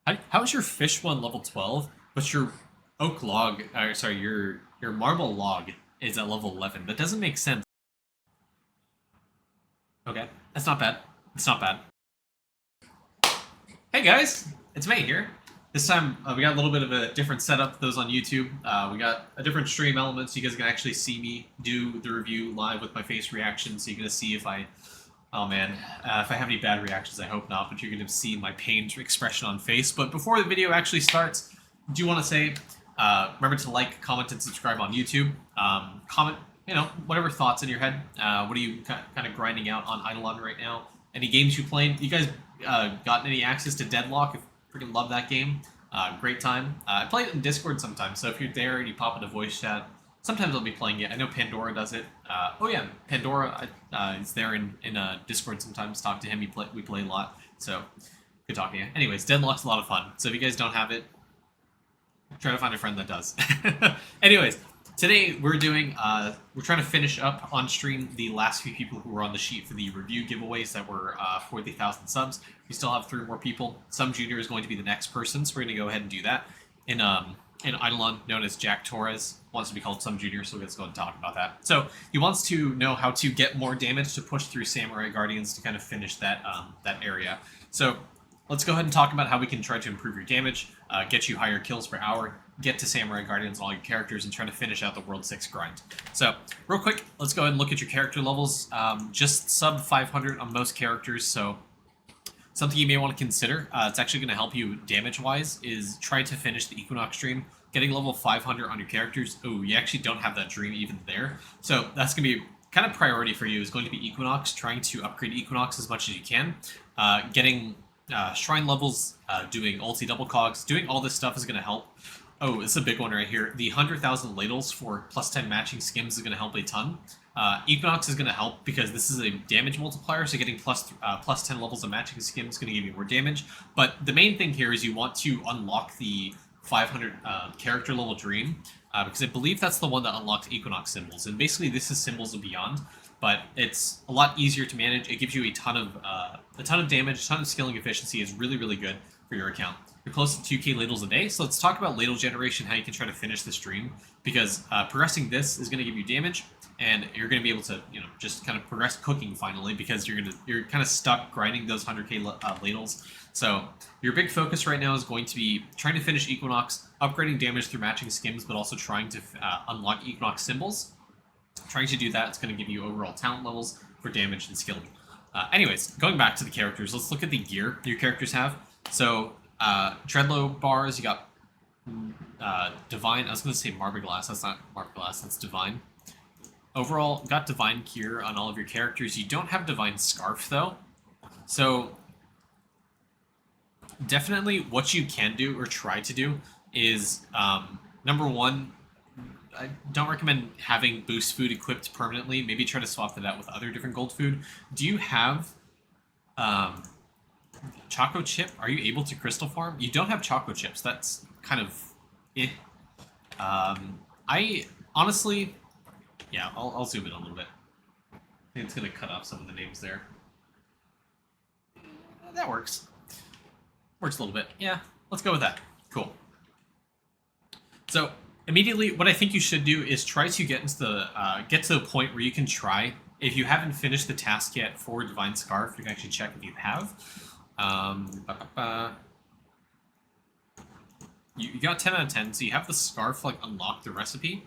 How is your fish one level 12, but your oak log, sorry, your marble log is at level 11? That doesn't make sense. Okay, that's not bad. It's not bad. Hey guys, it's May here. This time we got a little bit of a different setup. Those on YouTube, we got a different stream element, so you guys can actually see me do the review live with my face reaction. So you're gonna see if I, oh man, if I have any bad reactions. I hope not, but you're gonna see my pained expression on face. But before the video actually starts, I do want to say, remember to like, comment, and subscribe on YouTube. Comment, whatever thoughts in your head. What are you kind of grinding out on Idleon right now? Any games you played? You guys gotten any access to Deadlock? I freaking love that game. Great time. I play it in Discord sometimes, so if you're there and you pop into voice chat, sometimes I'll be playing it. I know Pandora does it. Oh yeah, Pandora is there in Discord sometimes. Talk to him. We play a lot, so good talking to you. Anyways, Deadlock's a lot of fun. So if you guys don't have it, try to find a friend that does. Anyways, today we're trying to finish up on stream the last few people who were on the sheet for the review giveaways that were for the 1,000 subs. We still have 3 more people. SumJunior is going to be the next person, so we're going to go ahead and do that. In Idleon, known as Jack Torres, wants to be called SumJunior, so let's go and talk about that. So he wants to know how to get more damage to push through Samurai Guardians to kind of finish that that area. So let's go ahead and talk about how we can try to improve your damage, get you higher kills per hour, get to Samurai Guardians on all your characters, and try to finish out the World 6 grind. So, real quick, let's go ahead and look at your character levels. Just sub 500 on most characters, so something you may want to consider, it's actually going to help you damage-wise, is try to finish the Equinox Dream. Getting level 500 on your characters, oh, you actually don't have that dream even there. So that's going to be kind of priority for you, is going to be Equinox, trying to upgrade Equinox as much as you can. Getting shrine levels, doing ulti double cogs, doing all this stuff is going to help. Oh, it's a big one right here. The 100,000 ladles for plus 10 matching skims is going to help a ton. Equinox is going to help because this is a damage multiplier, so getting plus 10 levels of matching skims is going to give you more damage. But the main thing here is you want to unlock the 500 character level dream, because I believe that's the one that unlocks Equinox symbols. And basically this is symbols and beyond, but it's a lot easier to manage. It gives you a ton of damage, a ton of skilling efficiency. Is really, really good for your account. You're close to 2k ladles a day, so let's talk about ladle generation, how you can try to finish this dream, because progressing this is going to give you damage, and you're going to be able to, just kind of progress cooking finally, because you're kind of stuck grinding those 100k ladles. So your big focus right now is going to be trying to finish Equinox, upgrading damage through matching skims, but also trying to unlock Equinox symbols. Trying to do that, it's going to give you overall talent levels for damage and skilling. Anyways, going back to the characters, let's look at the gear your characters have. So Treadlow bars, you got Divine. I was going to say Marble-Glass. That's not Marble-Glass, that's Divine. Overall, got Divine gear on all of your characters. You don't have Divine Scarf, though. So definitely what you can do, or try to do, is number one, I don't recommend having boost food equipped permanently. Maybe try to swap that out with other different gold food. Do you have Choco Chip? Are you able to crystal farm? You don't have Choco Chips. That's kind of eh. I honestly, yeah, I'll zoom in a little bit. I think it's going to cut off some of the names there. That works. Works a little bit. Yeah, let's go with that. Cool. So immediately, what I think you should do is try to get to the point where you can try. If you haven't finished the task yet for Divine Scarf, you can actually check if you have. You got 10 out of 10, so you have the scarf unlocked the recipe,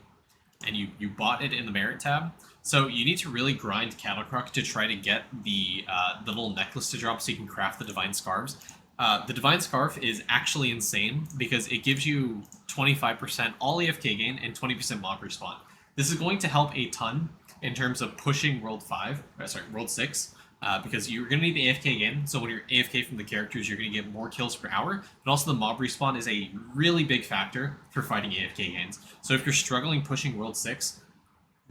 and you bought it in the merit tab. So you need to really grind Cattle Croc to try to get the little necklace to drop so you can craft the Divine Scarves. The Divine Scarf is actually insane because it gives you 25% all AFK gain and 20% mob respawn. This is going to help a ton in terms of pushing World 6, because you're going to need the AFK gain. So when you're AFK from the characters, you're going to get more kills per hour, but also the mob respawn is a really big factor for fighting AFK gains. So if you're struggling pushing World 6,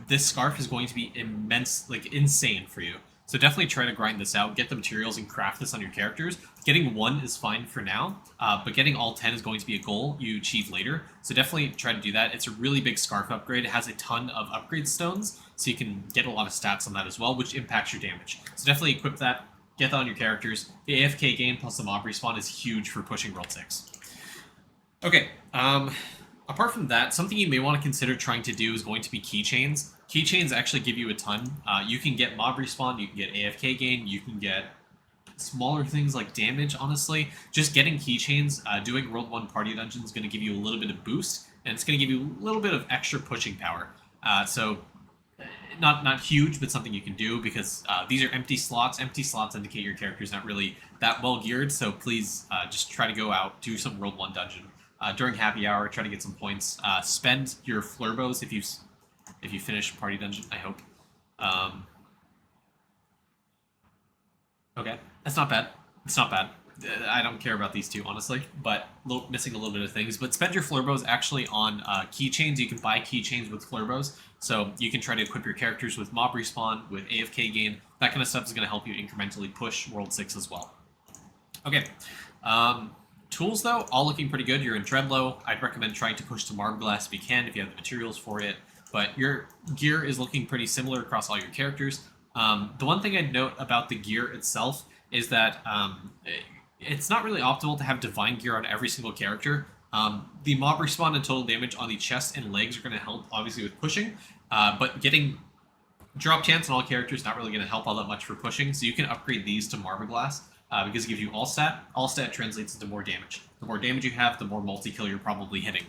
this scarf is going to be insane for you. So definitely try to grind this out, get the materials, and craft this on your characters. Getting 1 is fine for now, but getting all 10 is going to be a goal you achieve later. So definitely try to do that. It's a really big scarf upgrade. It has a ton of upgrade stones, so you can get a lot of stats on that as well, which impacts your damage. So definitely equip that. get that on your characters. The AFK gain plus the mob respawn is huge for pushing World 6. Okay, apart from that, something you may want to consider trying to do is going to be Keychains. Keychains actually give you a ton. You can get mob respawn, you can get AFK gain, you can get smaller things like damage, honestly. Just getting Keychains, doing World 1 party dungeon is going to give you a little bit of boost, and it's going to give you a little bit of extra pushing power. So, not huge, but something you can do, because these are empty slots. Empty slots indicate your character's not really that well geared, so please just try to go out, do some World 1 dungeon. During happy hour, try to get some points. Spend your flurbos if you finish party dungeon, I hope. Okay, that's not bad. It's not bad. I don't care about these two, honestly, but missing a little bit of things. But spend your flurbos actually on Keychains. You can buy Keychains with flurbos, so you can try to equip your characters with mob respawn, with AFK gain. That kind of stuff is going to help you incrementally push World 6 as well. Okay. Tools, though, all looking pretty good. You're in Dreadlow. I'd recommend trying to push to Marbleglass if you can, if you have the materials for it. But your gear is looking pretty similar across all your characters. The one thing I'd note about the gear itself is that it's not really optimal to have Divine Gear on every single character. The mob respawn and total damage on the chest and legs are going to help, obviously, with pushing. But getting drop chance on all characters is not really going to help all that much for pushing. So you can upgrade these to Marbleglass. Because it gives you all stat. All stat translates into more damage. The more damage you have, the more multi-kill you're probably hitting.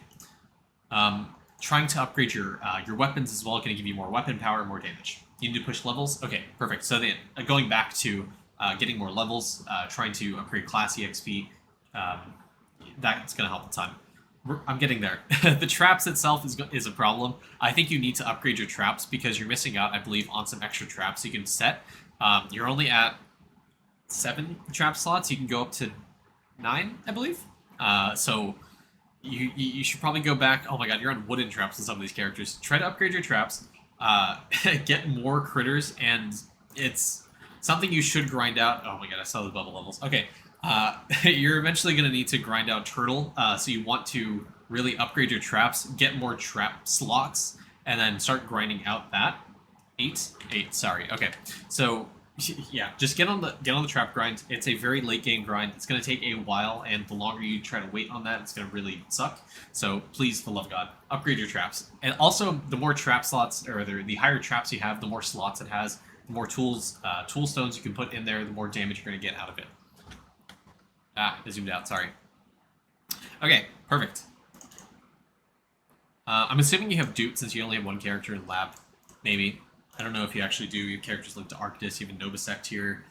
Trying to upgrade your weapons as well going to give you more weapon power, more damage. You need to push levels? Okay, perfect. So then, going back to getting more levels, trying to upgrade class EXP, that's going to help a ton. I'm getting there. The traps itself is a problem. I think you need to upgrade your traps because you're missing out, I believe, on some extra traps you can set. You're only at 7 trap slots. You can go up to 9, I believe. So you should probably go back. Oh my god, you're on wooden traps in some of these characters. Try to upgrade your traps, get more critters, and it's something you should grind out. Oh my god, I saw the bubble levels. Okay, you're eventually going to need to grind out Turtle, so you want to really upgrade your traps, get more trap slots, and then start grinding out that. 8, sorry. Okay, so yeah, just get on the trap grind. It's a very late game grind. It's going to take a while, and the longer you try to wait on that, it's going to really suck. So please, for the love of God, upgrade your traps. And also, the more trap slots, or the higher traps you have, the more slots it has, the more tool stones you can put in there, the more damage you're going to get out of it. I zoomed out, sorry. Okay, perfect. I'm assuming you have Dupe since you only have one character in Lab. Maybe. I don't know if you actually do. Your character's linked to Arctis. You have a Novasect here.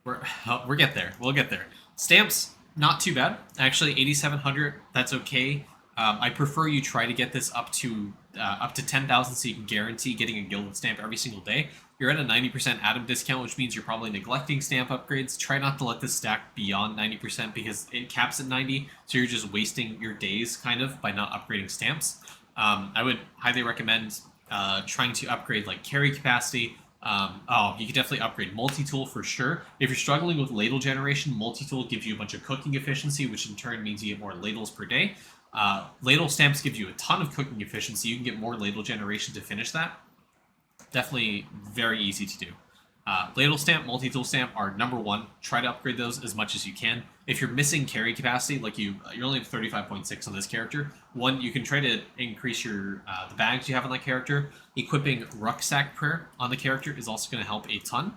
We'll get there. We'll get there. Stamps, not too bad. Actually, 8,700. That's okay. I prefer you try to get this up to 10,000 so you can guarantee getting a gilded stamp every single day. You're at a 90% Atom discount, which means you're probably neglecting stamp upgrades. Try not to let this stack beyond 90% because it caps at 90, so you're just wasting your days, kind of, by not upgrading stamps. I would highly recommend trying to upgrade like carry capacity. You could definitely upgrade multi-tool for sure. If you're struggling with ladle generation, multi-tool gives you a bunch of cooking efficiency, which in turn means you get more ladles per day. Ladle stamps give you a ton of cooking efficiency. You can get more ladle generation to finish that. Definitely very easy to do. Ladle stamp, multi-tool stamp are number one. Try to upgrade those as much as you can. If you're missing carry capacity, like you're only at 35.6 on this character, one, you can try to increase your the bags you have on that character. Equipping Rucksack Prayer on the character is also going to help a ton,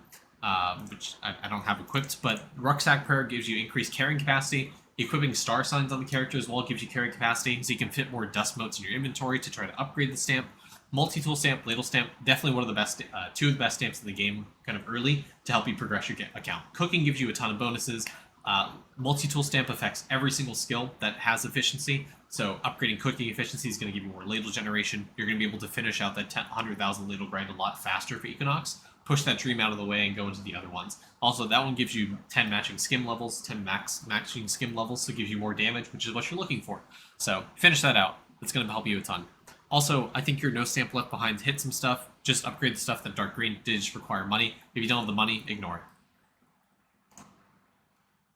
which I don't have equipped, but Rucksack Prayer gives you increased carrying capacity. Equipping Star Signs on the character as well gives you carry capacity, so you can fit more dust motes in your inventory to try to upgrade the stamp. Multi-tool stamp, ladle stamp, definitely one of the best, two of the best stamps in the game, kind of early, to help you progress your account. Cooking gives you a ton of bonuses. Multi-tool stamp affects every single skill that has efficiency, so upgrading cooking efficiency is going to give you more ladle generation. You're going to be able to finish out that 100,000 ladle grind a lot faster for Equinox, push that dream out of the way, and go into the other ones. Also, that one gives you 10 matching skim levels, 10 matching skim levels, so it gives you more damage, which is what you're looking for. So finish that out. It's going to help you a ton. Also, I think your no stamp left behind hit some stuff. Just upgrade the stuff that dark green did just require money. If you don't have the money, ignore it.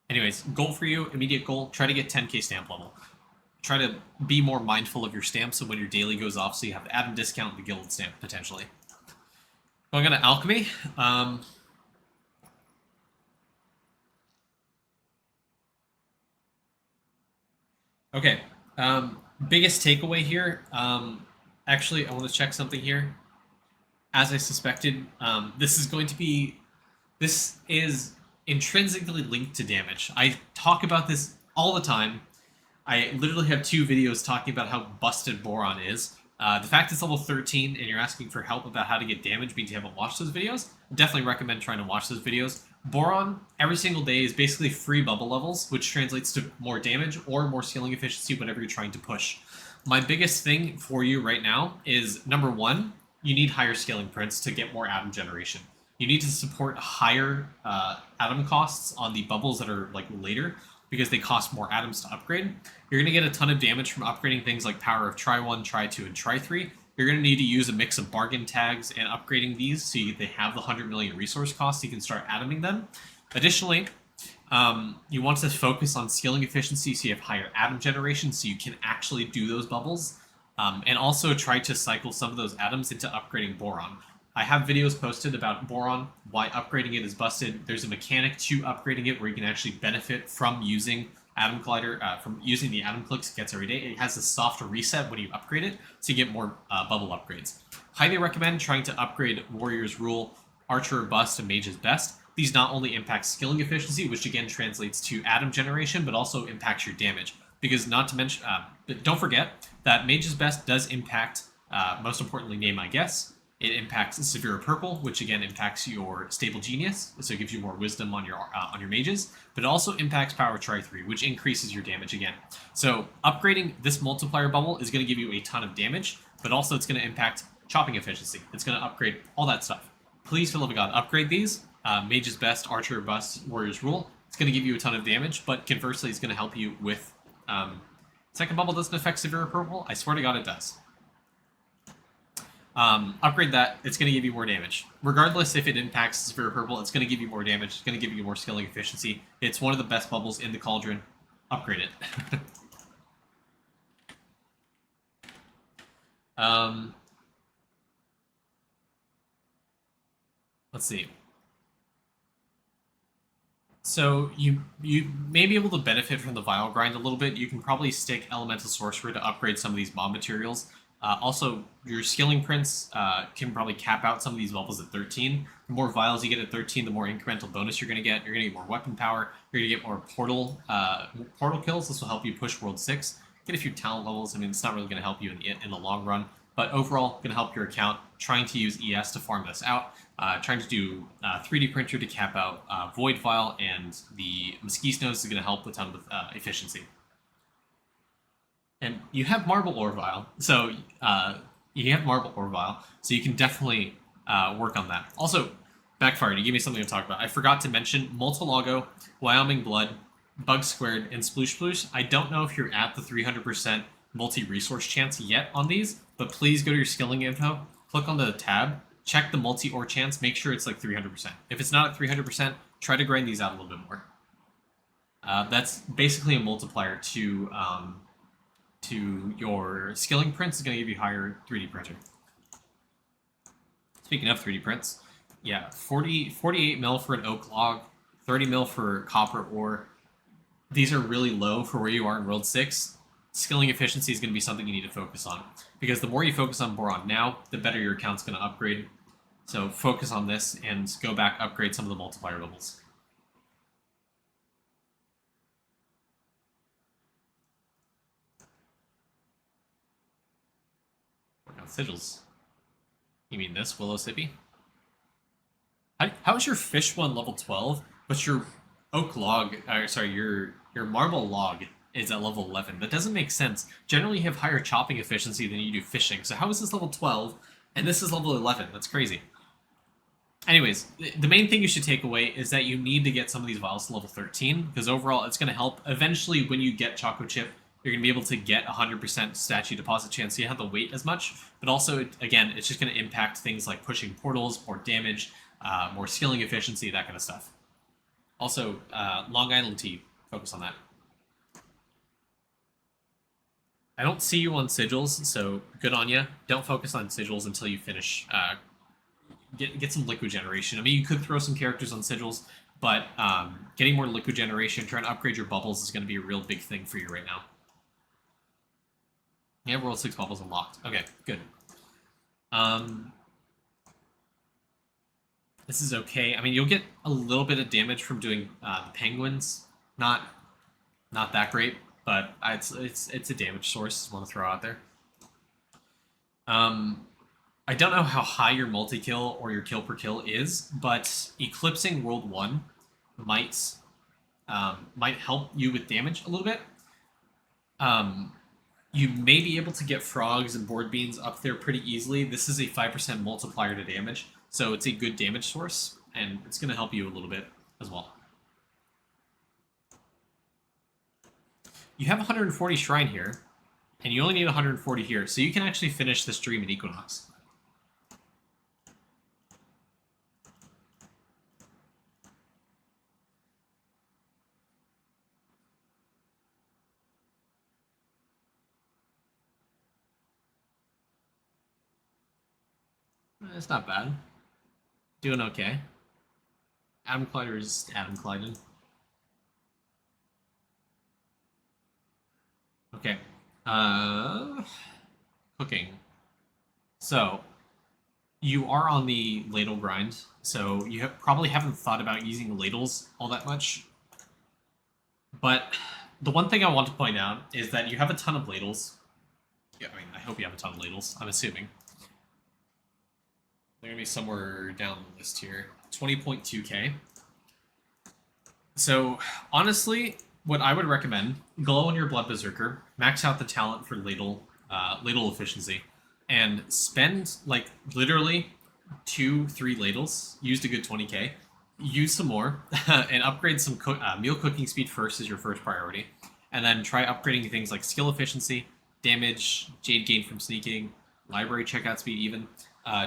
Anyways, goal for you, immediate goal, try to get 10k stamp level. Try to be more mindful of your stamps so when your daily goes off, so you have the Atom discount and the guild stamp, potentially. Going on to Alchemy. Okay. Biggest takeaway here. Actually, I want to check something here. As I suspected, this is intrinsically linked to damage. I talk about this all the time. I literally have 2 videos talking about how busted Boron is. The fact it's level 13 and you're asking for help about how to get damage means you haven't watched those videos. I definitely recommend trying to watch those videos. Boron, every single day, is basically free bubble levels, which translates to more damage or more scaling efficiency, whatever you're trying to push. My biggest thing for you right now is, number 1, you need higher scaling prints to get more atom generation. You need to support higher atom costs on the bubbles that are like later, because they cost more atoms to upgrade. You're going to get a ton of damage from upgrading things like Power of Try 1, Try 2, and Try 3. You're going to need to use a mix of bargain tags and upgrading these so they have the 100 million resource cost so you can start atoming them. Additionally, you want to focus on scaling efficiency so you have higher atom generation so you can actually do those bubbles. And also try to cycle some of those atoms into upgrading Boron. I have videos posted about Boron, why upgrading it is busted. There's a mechanic to upgrading it where you can actually benefit from using Atom Collider, from using the Atom Clicks it gets every day. It has a soft reset when you upgrade it, so you get more bubble upgrades. Highly recommend trying to upgrade Warrior's Rule, Archer Bust, and Mage's Best. These not only impact skilling efficiency, which again translates to atom generation, but also impacts your damage. Because not to mention, don't forget that Mage's Best does impact, most importantly, Name I Guess. It impacts Severe Purple, which again impacts your Stable Genius, so it gives you more wisdom on your mages. But it also impacts Power Try 3, which increases your damage again. So upgrading this multiplier bubble is going to give you a ton of damage, but also it's going to impact chopping efficiency. It's going to upgrade all that stuff. Please, for the love of God, upgrade these. Mage's Best, Archer Bust, Warrior's Rule. It's going to give you a ton of damage, but conversely, it's going to help you with... second bubble doesn't affect Severe Purple. I swear to God it does. Upgrade that, it's going to give you more damage. Regardless if it impacts Severe Purple, it's going to give you more damage, it's going to give you more scaling efficiency. It's one of the best bubbles in the Cauldron. Upgrade it. Let's see. So you may be able to benefit from the Vial grind a little bit. You can probably stick Elemental Sorcerer to upgrade some of these mob materials. Also, your skilling prints can probably cap out some of these bubbles at 13. The more vials you get at 13, the more incremental bonus you're going to get. You're going to get more weapon power. You're going to get more portal kills. This will help you push World 6. Get a few talent levels. I mean, it's not really going to help you in the long run. But overall, going to help your account. Trying to use ES to farm this out. Trying to do 3D printer to cap out Void Vial. And the Mesquite Nose is going to help a ton with efficiency. And you have Marble Ore Vial, so you can definitely work on that. Also, Backfired, you gave me something to talk about. I forgot to mention Multilago, Wyoming Blood, Bug Squared, and Sploosh Sploosh. I don't know if you're at the 300% multi-resource chance yet on these, but please go to your skilling info, click on the tab, check the multi-ore chance, make sure it's like 300%. If it's not at 300%, try to grind these out a little bit more. That's basically a multiplier to your skilling prints. Is going to give you higher 3D printer. Speaking of 3D prints, yeah, 48 mil for an oak log, 30 mil for copper ore. These are really low for where you are in World 6. Skilling efficiency is going to be something you need to focus on, because the more you focus on Boron now, the better your account's going to upgrade. So focus on this and go back, upgrade some of the multiplier levels. Sigils. You mean this, Willow Sippy? How is your fish one level 12, but your oak log, your marble log is at level 11? That doesn't make sense. Generally, you have higher chopping efficiency than you do fishing. So how is this level 12 and this is level 11? That's crazy. Anyways, the main thing you should take away is that you need to get some of these vials to level 13, because overall it's going to help. Eventually, when you get Choco Chip, you're going to be able to get 100% statue deposit chance, so you don't have to wait as much. But also, again, it's just going to impact things like pushing portals, more damage, more skilling efficiency, that kind of stuff. Also, Long Island Tea, focus on that. I don't see you on sigils, so good on you. Don't focus on sigils until you finish. Get some liquid generation. I mean, you could throw some characters on sigils, but getting more liquid generation, trying to upgrade your bubbles is going to be a real big thing for you right now. Yeah, World 6 bubbles unlocked. Okay, good. This is okay. I mean, you'll get a little bit of damage from doing penguins. Not that great, but it's a damage source. Just want to throw out there. I don't know how high your multi-kill or your kill per kill is, but eclipsing World 1 might help you with damage a little bit. You may be able to get frogs and board beans up there pretty easily. This is a 5% multiplier to damage, so it's a good damage source, and it's going to help you a little bit as well. You have 140 Shrine here, and you only need 140 here, so you can actually finish this dream at Equinox. It's not bad. Doing okay. Adam Collider is Adam Collider. Okay. Cooking. So, you are on the ladle grind, so you probably haven't thought about using ladles all that much. But the one thing I want to point out is that you have a ton of ladles. Yeah, I mean, I hope you have a ton of ladles, I'm assuming. They're going to be somewhere down the list here. 20.2k. So, honestly, what I would recommend, glow on your Blood Berserker, max out the talent for ladle efficiency, and spend, like, literally 2-3 ladles, used a good 20k, use some more, and upgrade some meal cooking speed first is your first priority, and then try upgrading things like skill efficiency, damage, jade gain from sneaking, library checkout speed even.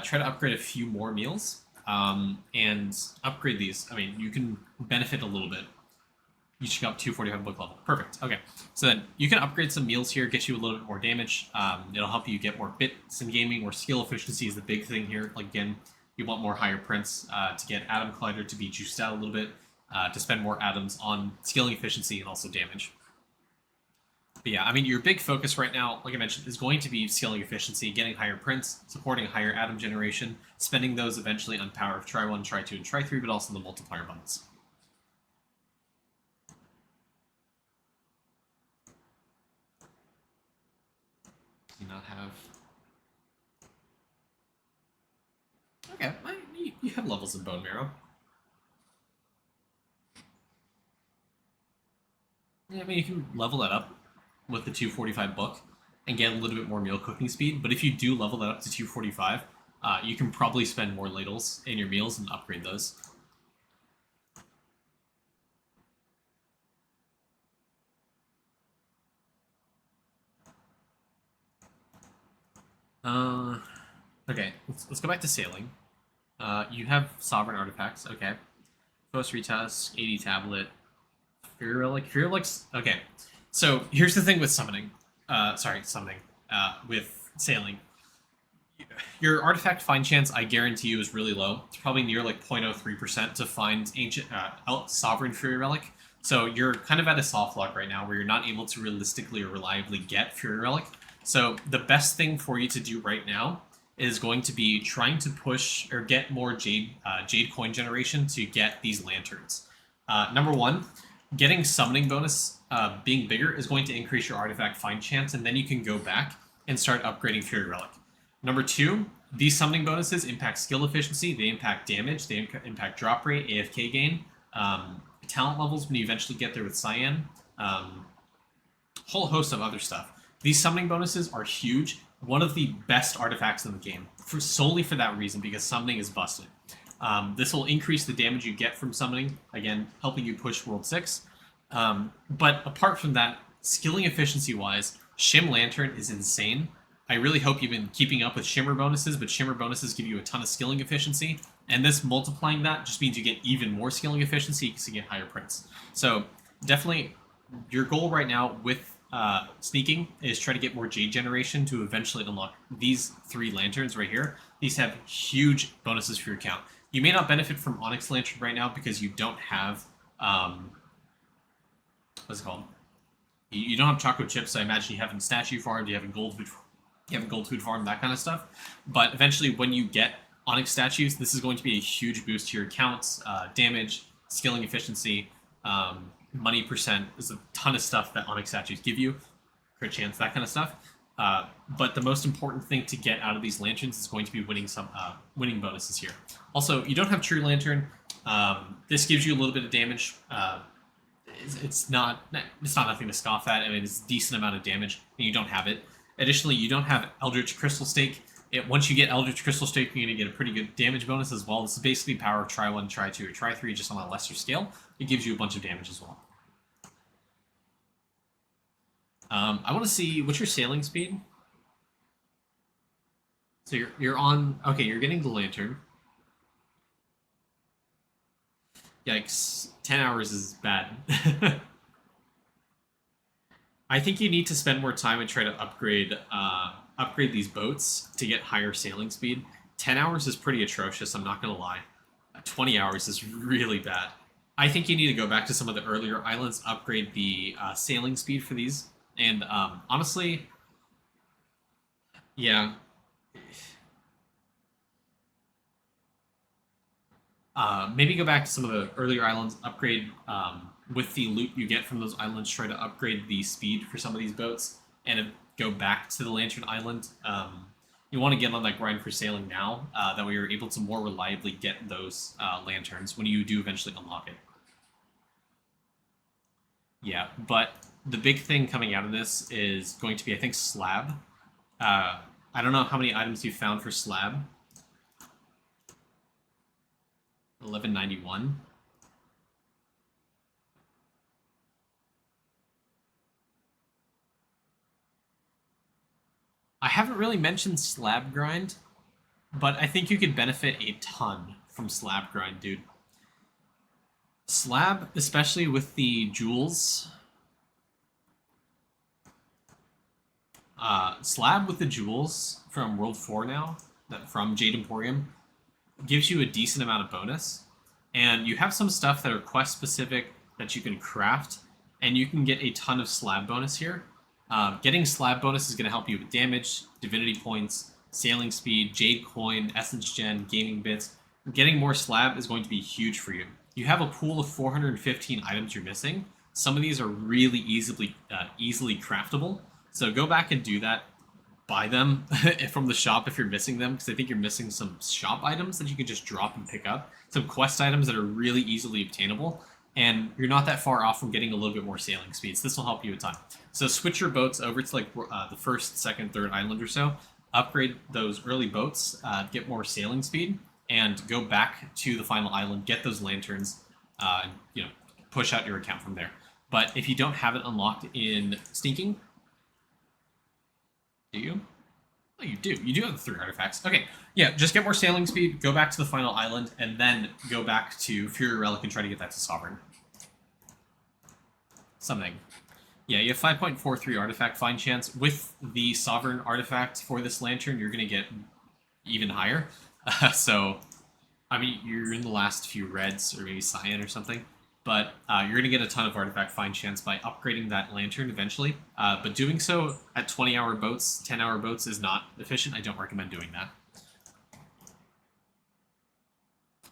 Try to upgrade a few more meals, and upgrade these. I mean, you can benefit a little bit. You should go up 245 book level. Perfect. Okay. So then you can upgrade some meals here, get you a little bit more damage. It'll help you get more bits in gaming, or skill efficiency is the big thing here. Like, again, you want more higher prints to get Atom Collider to be juiced out a little bit, to spend more atoms on skilling efficiency and also damage. But yeah, I mean, your big focus right now, like I mentioned, is going to be scaling efficiency, getting higher prints, supporting higher atom generation, spending those eventually on power of Try 1, Try 2, and Try 3, but also the multiplier bundles. Do you not have... Okay, you have levels in Bone Marrow. Yeah, I mean, you can level that up with the 245 book and get a little bit more meal cooking speed, but if you do level that up to 245, you can probably spend more ladles in your meals and upgrade those. Okay, let's go back to sailing. You have Sovereign Artifacts, okay. Post Retusk, 80 Tablet, Fury Relic. Fury Relic's... Okay, so here's the thing with summoning. With sailing. Your artifact find chance, I guarantee you, is really low. It's probably near like 0.03% to find ancient Sovereign Fury Relic. So you're kind of at a soft lock right now where you're not able to realistically or reliably get Fury Relic. So the best thing for you to do right now is going to be trying to push or get more Jade coin generation to get these lanterns. Number one, getting summoning bonus being bigger is going to increase your artifact find chance, and then you can go back and start upgrading Fury Relic. Number two, these summoning bonuses impact skill efficiency, they impact damage, they impact drop rate, AFK gain, talent levels when you eventually get there with Cyan, whole host of other stuff. These summoning bonuses are huge, one of the best artifacts in the game, solely for that reason, because summoning is busted. This will increase the damage you get from summoning, again, helping you push World 6. But apart from that, skilling efficiency-wise, Shim Lantern is insane. I really hope you've been keeping up with Shimmer bonuses, but Shimmer bonuses give you a ton of skilling efficiency, and this multiplying that just means you get even more skilling efficiency because you get higher prints. So definitely, your goal right now with sneaking is try to get more Jade generation to eventually unlock these 3 lanterns right here. These have huge bonuses for your account. You may not benefit from Onyx Lantern right now because you don't have... what's it called? You don't have chocolate chips, so I imagine you haven't statue farmed, you haven't gold food farm, that kind of stuff. But eventually, when you get Onyx statues, this is going to be a huge boost to your accounts, damage, skilling efficiency, money percent. There's a ton of stuff that Onyx statues give you, crit chance, that kind of stuff. But the most important thing to get out of these lanterns is going to be winning some winning bonuses here. Also, you don't have True Lantern. This gives you a little bit of damage. It's not nothing to scoff at. I mean, it's a decent amount of damage, and you don't have it. Additionally, you don't have Eldritch Crystal Stake. Once you get Eldritch Crystal Stake, you're going to get a pretty good damage bonus as well. This is basically power of Try 1, Try 2, or Try 3, just on a lesser scale. It gives you a bunch of damage as well. I want to see, what's your sailing speed? So you're on, okay, you're getting the lantern. Yikes, 10 hours is bad. I think you need to spend more time and try to upgrade these boats to get higher sailing speed. 10 hours is pretty atrocious, I'm not going to lie. 20 hours is really bad. I think you need to go back to some of the earlier islands, upgrade the sailing speed for these. And honestly, yeah. Maybe go back to some of the earlier islands, upgrade with the loot you get from those islands, try to upgrade the speed for some of these boats, and go back to the Lantern Island. You want to get on that grind for sailing now, that way you're able to more reliably get those lanterns when you do eventually unlock it. Yeah, but the big thing coming out of this is going to be, I think, Slab. I don't know how many items you found for Slab. 1191. I haven't really mentioned Slab grind, but I think you could benefit a ton from Slab grind, dude. Slab, especially with the jewels. Slab with the jewels from World 4 now, from Jade Emporium, gives you a decent amount of bonus. And you have some stuff that are quest specific that you can craft, and you can get a ton of Slab bonus here. Getting Slab bonus is going to help you with damage, divinity points, sailing speed, jade coin, essence gen, gaming bits. Getting more Slab is going to be huge for you. You have a pool of 415 items you're missing. Some of these are really easily craftable. So go back and do that. Buy them from the shop if you're missing them, because I think you're missing some shop items that you can just drop and pick up. Some quest items that are really easily obtainable, and you're not that far off from getting a little bit more sailing speeds. This will help you a ton. So switch your boats over to like the first, second, third island or so. Upgrade those early boats, get more sailing speed, and go back to the final island, get those lanterns, and push out your account from there. But if you don't have it unlocked in Stinking, do you? Oh, you do. You do have the 3 artifacts. Okay, yeah, just get more sailing speed, go back to the final island, and then go back to Fury Relic and try to get that to Sovereign. Something. Yeah, you have 5.43 artifact find chance. With the Sovereign artifact for this lantern, you're going to get even higher. So, I mean, you're in the last few reds, or maybe cyan or something. But you're going to get a ton of artifact find chance by upgrading that lantern eventually. But doing so at 20-hour boats, 10-hour boats is not efficient. I don't recommend doing that.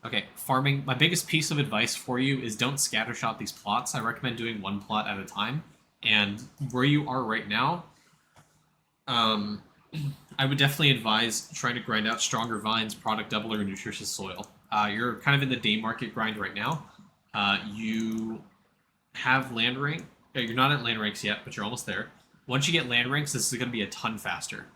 Okay, farming. My biggest piece of advice for you is don't scattershot these plots. I recommend doing one plot at a time. And where you are right now, I would definitely advise trying to grind out Stronger Vines, Product Doubler, and Nutritious Soil. You're kind of in the day market grind right now. You have land rank. You're not at land ranks yet, but you're almost there. Once you get land ranks, this is going to be a ton faster.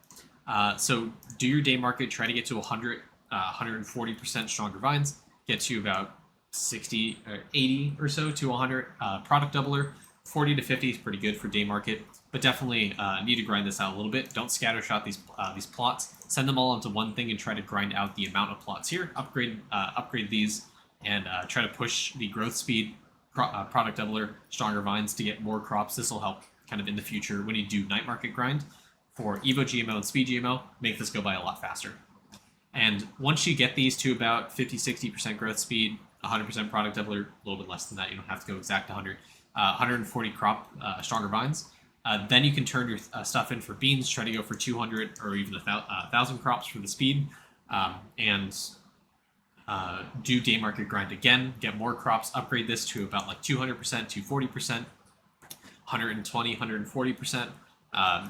So do your day market, try to get to 140% Stronger Vines, get to about 60 or 80 or so to 100. Product Doubler, 40 to 50 is pretty good for day market, but definitely need to grind this out a little bit. Don't scattershot these plots. Send them all into one thing and try to grind out the amount of plots here. Upgrade these. And try to push the growth speed, Product Doubler, Stronger Vines to get more crops. This will help kind of in the future when you do night market grind for Evo GMO and Speed GMO, make this go by a lot faster. And once you get these to about 50-60% growth speed, 100% Product Doubler, a little bit less than that, you don't have to go exact 100. 140 crop stronger vines. Then you can turn your stuff in for beans, try to go for 200 or even 1,000 crops for the speed, and do day market grind again, get more crops, upgrade this to about like 200%, 240%, 120, 140%,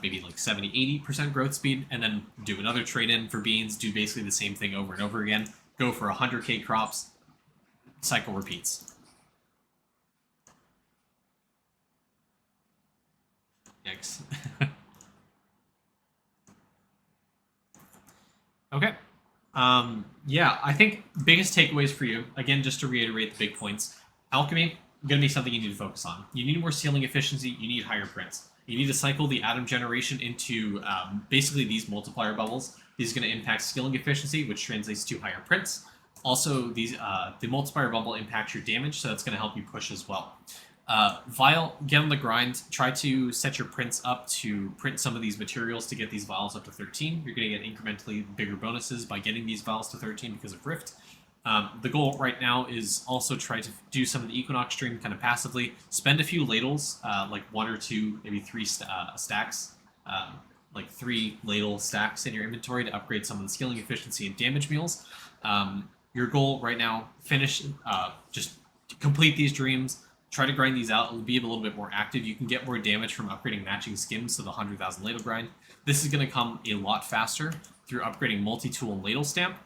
maybe like 70, 80% growth speed, and then do another trade-in for beans, do basically the same thing over and over again, go for 100k crops, cycle repeats. Yikes. Okay. Yeah, I think biggest takeaways for you, again, just to reiterate the big points, alchemy, going to be something you need to focus on. You need more sealing efficiency, you need higher prints. You need to cycle the atom generation into basically these multiplier bubbles. These are going to impact skilling efficiency, which translates to higher prints. Also, these the multiplier bubble impacts your damage, so that's going to help you push as well. Vial, get on the grind. Try to set your prints up to print some of these materials to get these vials up to 13. You're going to get incrementally bigger bonuses by getting these vials to 13 because of Rift. The goal right now is also try to do some of the Equinox stream kind of passively. Spend a few ladles, like 1 or 2, maybe 3 stacks, like 3 ladle stacks in your inventory to upgrade some of the skilling efficiency and damage meals. Your goal right now, finish, just complete these dreams. Try to grind these out. It'll be a little bit more active. You can get more damage from upgrading matching skims to the 100,000 ladle grind. This is going to come a lot faster through upgrading multi-tool and ladle stamp.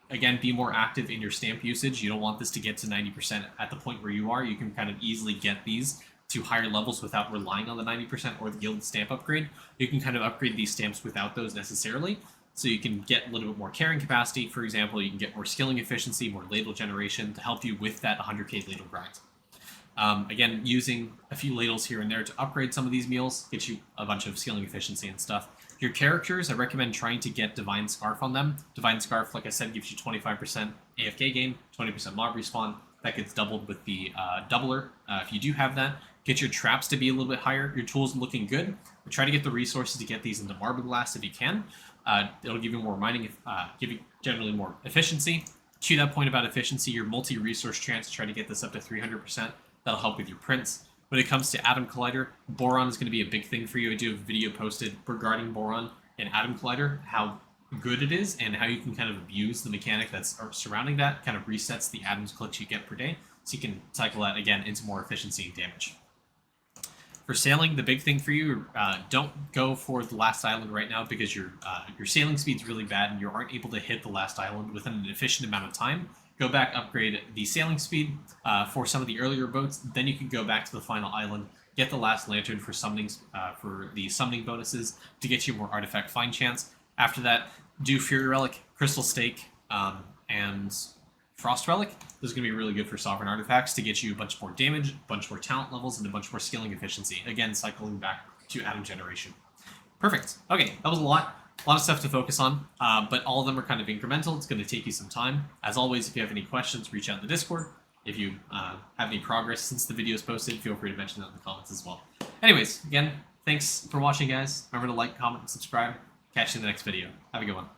Again, be more active in your stamp usage. You don't want this to get to 90% at the point where you are. You can kind of easily get these to higher levels without relying on the 90% or the guild stamp upgrade. You can kind of upgrade these stamps without those necessarily. So you can get a little bit more carrying capacity. For example, you can get more skilling efficiency, more ladle generation to help you with that 100k ladle grind. Again, using a few ladles here and there to upgrade some of these meals, get you a bunch of skilling efficiency and stuff. Your characters, I recommend trying to get Divine Scarf on them. Divine Scarf, like I said, gives you 25% AFK gain, 20% mob respawn. That gets doubled with the doubler. If you do have that, get your traps to be a little bit higher. Your tools looking good. But try to get the resources to get these into Marble Blast if you can. It'll give you more mining, give you generally more efficiency. To that point about efficiency, your multi-resource chance, try to get this up to 300%. That'll help with your prints. When it comes to Atom Collider, Boron is going to be a big thing for you. I do have a video posted regarding Boron and Atom Collider, how good it is and how you can kind of abuse the mechanic that's surrounding that, kind of resets the atoms clicks you get per day, so you can cycle that again into more efficiency and damage. For sailing, the big thing for you, don't go for the last island right now because your sailing speed's really bad and you aren't able to hit the last island within an efficient amount of time. Go back, upgrade the sailing speed for some of the earlier boats. Then you can go back to the final island, get the last lantern for summonings, for the summoning bonuses to get you more artifact find chance. After that, do Fury Relic, Crystal Stake, and Frost Relic. Those are going to be really good for sovereign artifacts to get you a bunch more damage, a bunch more talent levels, and a bunch more skilling efficiency. Again, cycling back to atom generation. Perfect. Okay, that was a lot. A lot of stuff to focus on, but all of them are kind of incremental. It's going to take you some time. As always, if you have any questions, reach out in the Discord. If you have any progress since the video is posted, feel free to mention that in the comments as well. Anyways, again, thanks for watching, guys. Remember to like, comment, and subscribe. Catch you in the next video. Have a good one.